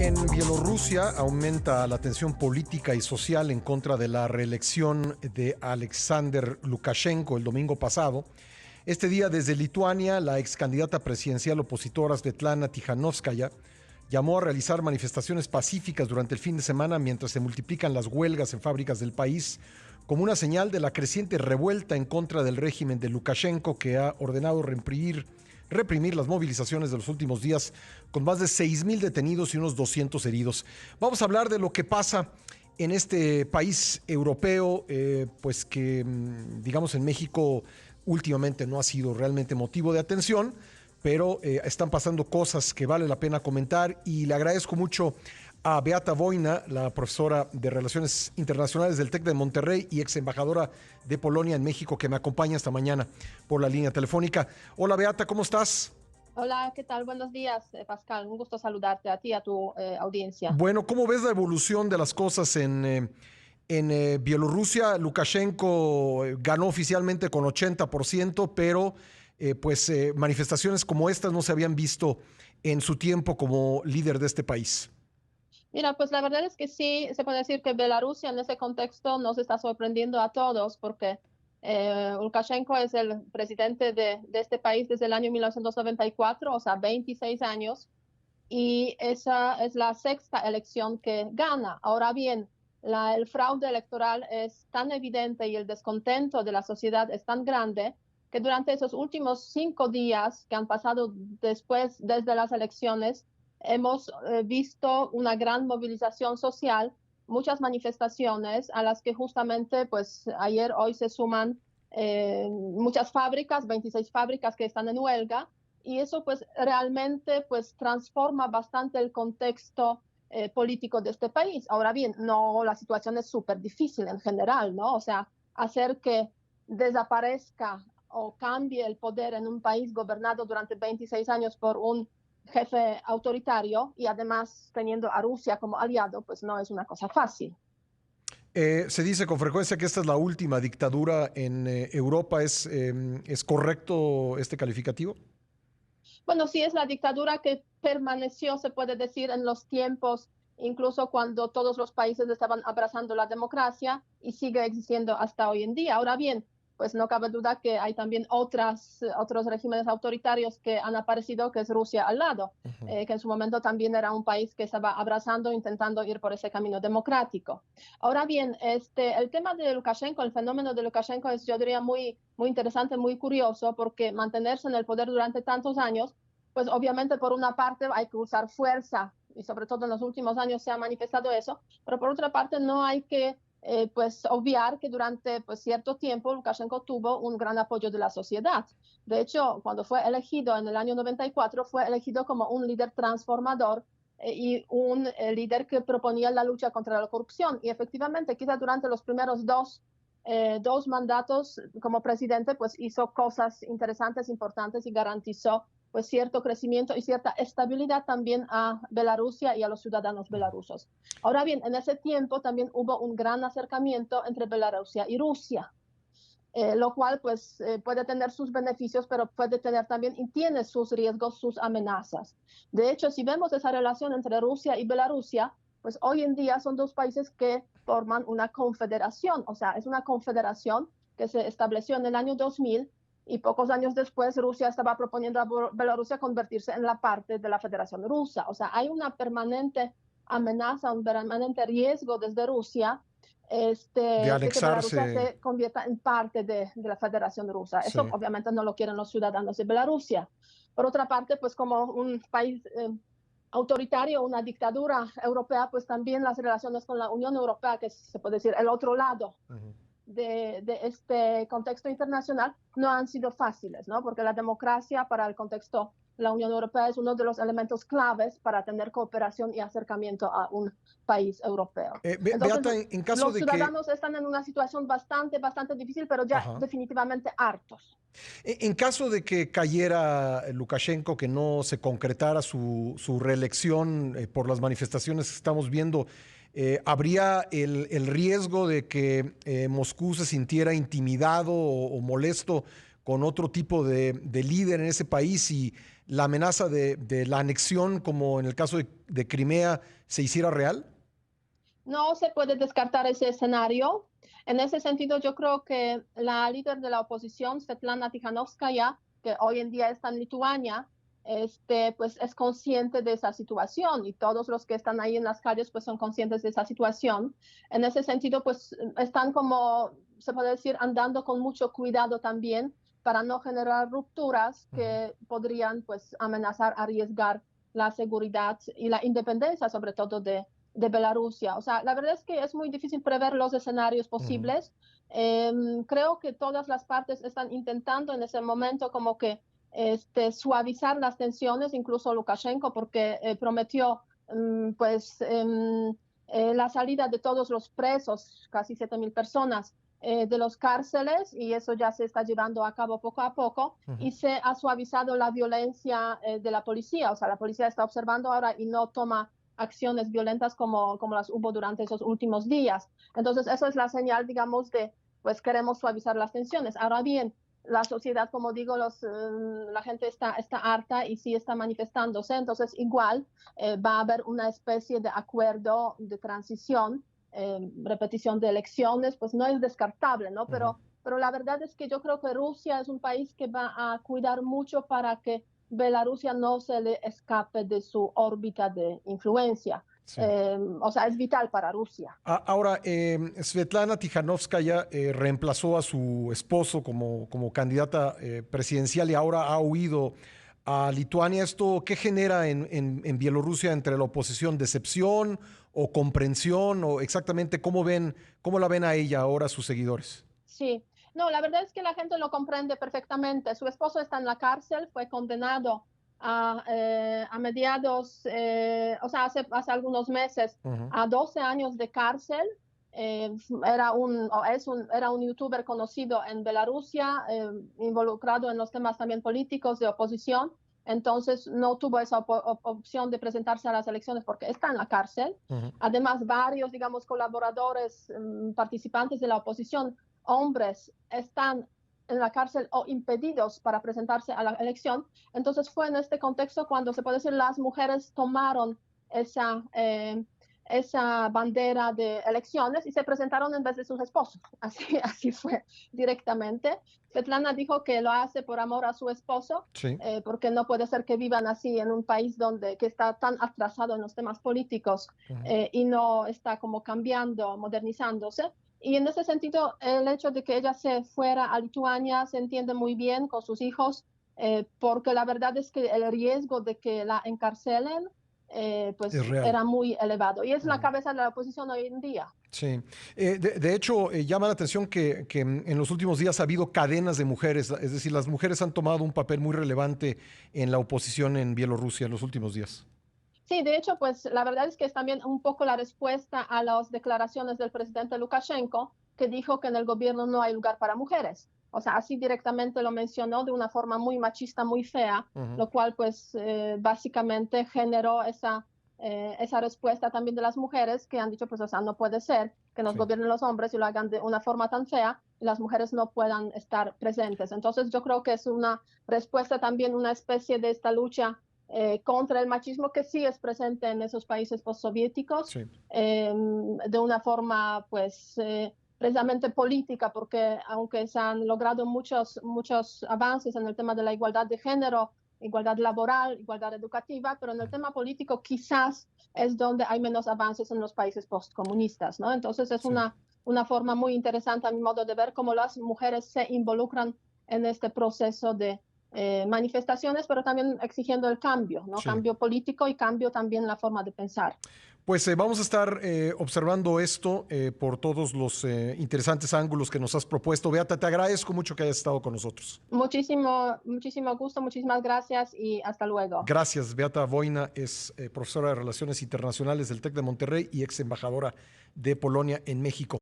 En Bielorrusia aumenta la tensión política y social en contra de la reelección de Alexander Lukashenko el domingo pasado. Este día, desde Lituania, la ex candidata presidencial opositora Svetlana Tikhanovskaya llamó a realizar manifestaciones pacíficas durante el fin de semana mientras se multiplican las huelgas en fábricas del país, como una señal de la creciente revuelta en contra del régimen de Lukashenko, que ha ordenado reprimir las movilizaciones de los últimos días, con más de 6,000 detenidos y unos 200 heridos. Vamos a hablar de lo que pasa en este país europeo, pues que, digamos, en México últimamente no ha sido realmente motivo de atención, pero están pasando cosas que vale la pena comentar, y le agradezco mucho a Beata Wojna, la profesora de Relaciones Internacionales del TEC de Monterrey y ex embajadora de Polonia en México, que me acompaña esta mañana por la línea telefónica. Hola Beata, ¿cómo estás? Hola, ¿qué tal? Buenos días, Pascal. Un gusto saludarte a ti y a tu audiencia. Bueno, ¿cómo ves la evolución de las cosas en Bielorrusia? Lukashenko ganó oficialmente con 80%, pero manifestaciones como estas no se habían visto en su tiempo como líder de este país. Mira, pues la verdad es que sí, se puede decir que Bielorrusia en ese contexto nos está sorprendiendo a todos porque Lukashenko es el presidente de este país desde el año 1994, o sea, 26 años, y esa es la sexta elección que gana. Ahora bien, el fraude electoral es tan evidente y el descontento de la sociedad es tan grande que durante esos últimos 5 días que han pasado después, desde las elecciones, hemos visto una gran movilización social, muchas manifestaciones a las que justamente pues ayer, hoy se suman muchas fábricas, 26 fábricas que están en huelga, y eso pues realmente pues transforma bastante el contexto político de este país. Ahora bien, no, la situación es súper difícil en general, ¿no? O sea, hacer que desaparezca o cambie el poder en un país gobernado durante 26 años por un jefe autoritario y además teniendo a Rusia como aliado, pues no es una cosa fácil. Se dice con frecuencia que esta es la última dictadura en Europa. ¿Es correcto este calificativo? Bueno, sí es la dictadura que permaneció, se puede decir, en los tiempos, incluso cuando todos los países estaban abrazando la democracia, y sigue existiendo hasta hoy en día. Ahora bien, pues no cabe duda que hay también otros regímenes autoritarios que han aparecido, que es Rusia al lado, que en su momento también era un país que estaba abrazando, intentando ir por ese camino democrático. Ahora bien, el tema de Lukashenko, el fenómeno de Lukashenko es, yo diría, muy, muy interesante, muy curioso, porque mantenerse en el poder durante tantos años, pues obviamente por una parte hay que usar fuerza, y sobre todo en los últimos años se ha manifestado eso, pero por otra parte no hay que pues obviar que durante pues cierto tiempo Lukashenko tuvo un gran apoyo de la sociedad. De hecho, cuando fue elegido en el año 94, fue elegido como un líder transformador y un líder que proponía la lucha contra la corrupción. Y efectivamente, quizá durante los primeros dos mandatos como presidente, pues hizo cosas interesantes, importantes, y garantizó pues cierto crecimiento y cierta estabilidad también a Bielorrusia y a los ciudadanos belarusos. Ahora bien, en ese tiempo también hubo un gran acercamiento entre Bielorrusia y Rusia, lo cual pues puede tener sus beneficios, pero puede tener también y tiene sus riesgos, sus amenazas. De hecho, si vemos esa relación entre Rusia y Bielorrusia, pues hoy en día son dos países que forman una confederación, o sea, es una confederación que se estableció en el año 2000, y pocos años después Rusia estaba proponiendo a Bielorrusia convertirse en la parte de la Federación Rusa. O sea, hay una permanente amenaza, un permanente riesgo desde Rusia De de que Bielorrusia anexarse. se convierta en parte de la Federación Rusa. Sí. Eso obviamente no lo quieren los ciudadanos de Bielorrusia. Por otra parte, pues como un país autoritario, una dictadura europea, pues también las relaciones con la Unión Europea, que se puede decir el otro lado de este contexto internacional, no han sido fáciles, ¿no? Porque la democracia para el contexto de la Unión Europea es uno de los elementos claves para tener cooperación y acercamiento a un país europeo. Entonces, Beata, en caso los de que, ciudadanos están en una situación bastante, bastante difícil, pero ya ajá, definitivamente hartos. en caso de que cayera Lukashenko, que no se concretara su reelección por las manifestaciones que estamos viendo, ¿habría el riesgo de que Moscú se sintiera intimidado o molesto con otro tipo de líder en ese país y la amenaza de la anexión, como en el caso de Crimea, se hiciera real? No se puede descartar ese escenario. En ese sentido, yo creo que la líder de la oposición, Svetlana Tikhanovskaya, que hoy en día está en Lituania, pues es consciente de esa situación y todos los que están ahí en las calles pues son conscientes de esa situación. En ese sentido, pues están como, se puede decir, andando con mucho cuidado también para no generar rupturas que podrían pues amenazar, arriesgar la seguridad y la independencia, sobre todo de Bielorrusia. O sea, la verdad es que es muy difícil prever los escenarios posibles. Creo que todas las partes están intentando en ese momento como que suavizar las tensiones, incluso Lukashenko, porque prometió la salida de todos los presos, casi 7.000 personas, de los cárceles, y eso ya se está llevando a cabo poco a poco, y se ha suavizado la violencia de la policía. O sea, la policía está observando ahora y no toma acciones violentas como las hubo durante esos últimos días. Entonces, eso es la señal, digamos, de, pues queremos suavizar las tensiones. Ahora bien, la sociedad, como digo, la gente está harta y sí está manifestándose, entonces igual va a haber una especie de acuerdo de transición, repetición de elecciones, pues no es descartable, ¿no? Pero la verdad es que yo creo que Rusia es un país que va a cuidar mucho para que Bielorrusia no se le escape de su órbita de influencia. Sí. O sea, es vital para Rusia. Ahora, Svetlana Tikhanovskaya reemplazó a su esposo como candidata presidencial y ahora ha huido a Lituania. ¿Esto qué genera en Bielorrusia entre la oposición? ¿Decepción o comprensión? ¿O exactamente cómo la ven a ella ahora sus seguidores? Sí, no, la verdad es que la gente lo comprende perfectamente. Su esposo está en la cárcel, fue condenado a mediados, o sea, hace algunos meses, a 12 años de cárcel. Era un youtuber conocido en Bielorrusia, involucrado en los temas también políticos de oposición. Entonces no tuvo esa opción de presentarse a las elecciones porque está en la cárcel. Además, varios, digamos, colaboradores, participantes de la oposición, hombres, están en la cárcel o impedidos para presentarse a la elección. Entonces fue en este contexto cuando se puede decir las mujeres tomaron esa bandera de elecciones y se presentaron en vez de sus esposos. Así fue directamente. Svetlana dijo que lo hace por amor a su esposo, Sí. porque no puede ser que vivan así en un país que está tan atrasado en los temas políticos y no está como cambiando, modernizándose. Y en ese sentido, el hecho de que ella se fuera a Lituania se entiende muy bien con sus hijos, porque la verdad es que el riesgo de que la encarcelen pues Es real. era muy elevado. Y es la cabeza de la oposición hoy en día. Sí. De hecho, llama la atención que en los últimos días ha habido cadenas de mujeres, es decir, las mujeres han tomado un papel muy relevante en la oposición en Bielorrusia en los últimos días. Sí, de hecho, pues la verdad es que es también un poco la respuesta a las declaraciones del presidente Lukashenko, que dijo que en el gobierno no hay lugar para mujeres. O sea, así directamente lo mencionó de una forma muy machista, muy fea, lo cual pues básicamente generó esa respuesta también de las mujeres que han dicho, pues, o sea, no puede ser que nos gobiernen los hombres y lo hagan de una forma tan fea y las mujeres no puedan estar presentes. Entonces yo creo que es una respuesta también, una especie de esta lucha contra el machismo que sí es presente en esos países postsoviéticos, Sí. de una forma pues precisamente política, porque aunque se han logrado muchos avances en el tema de la igualdad de género, igualdad laboral, igualdad educativa, pero en el tema político quizás es donde hay menos avances en los países postcomunistas, ¿no? Entonces es una forma muy interesante a mi modo de ver cómo las mujeres se involucran en este proceso de manifestaciones, pero también exigiendo el cambio, ¿no? Sí. Cambio político y cambio también en la forma de pensar. Pues vamos a estar observando esto por todos los interesantes ángulos que nos has propuesto. Beata, te agradezco mucho que hayas estado con nosotros. Muchísimo gusto, muchísimas gracias y hasta luego. Gracias. Beata Wojna es profesora de Relaciones Internacionales del TEC de Monterrey y ex embajadora de Polonia en México.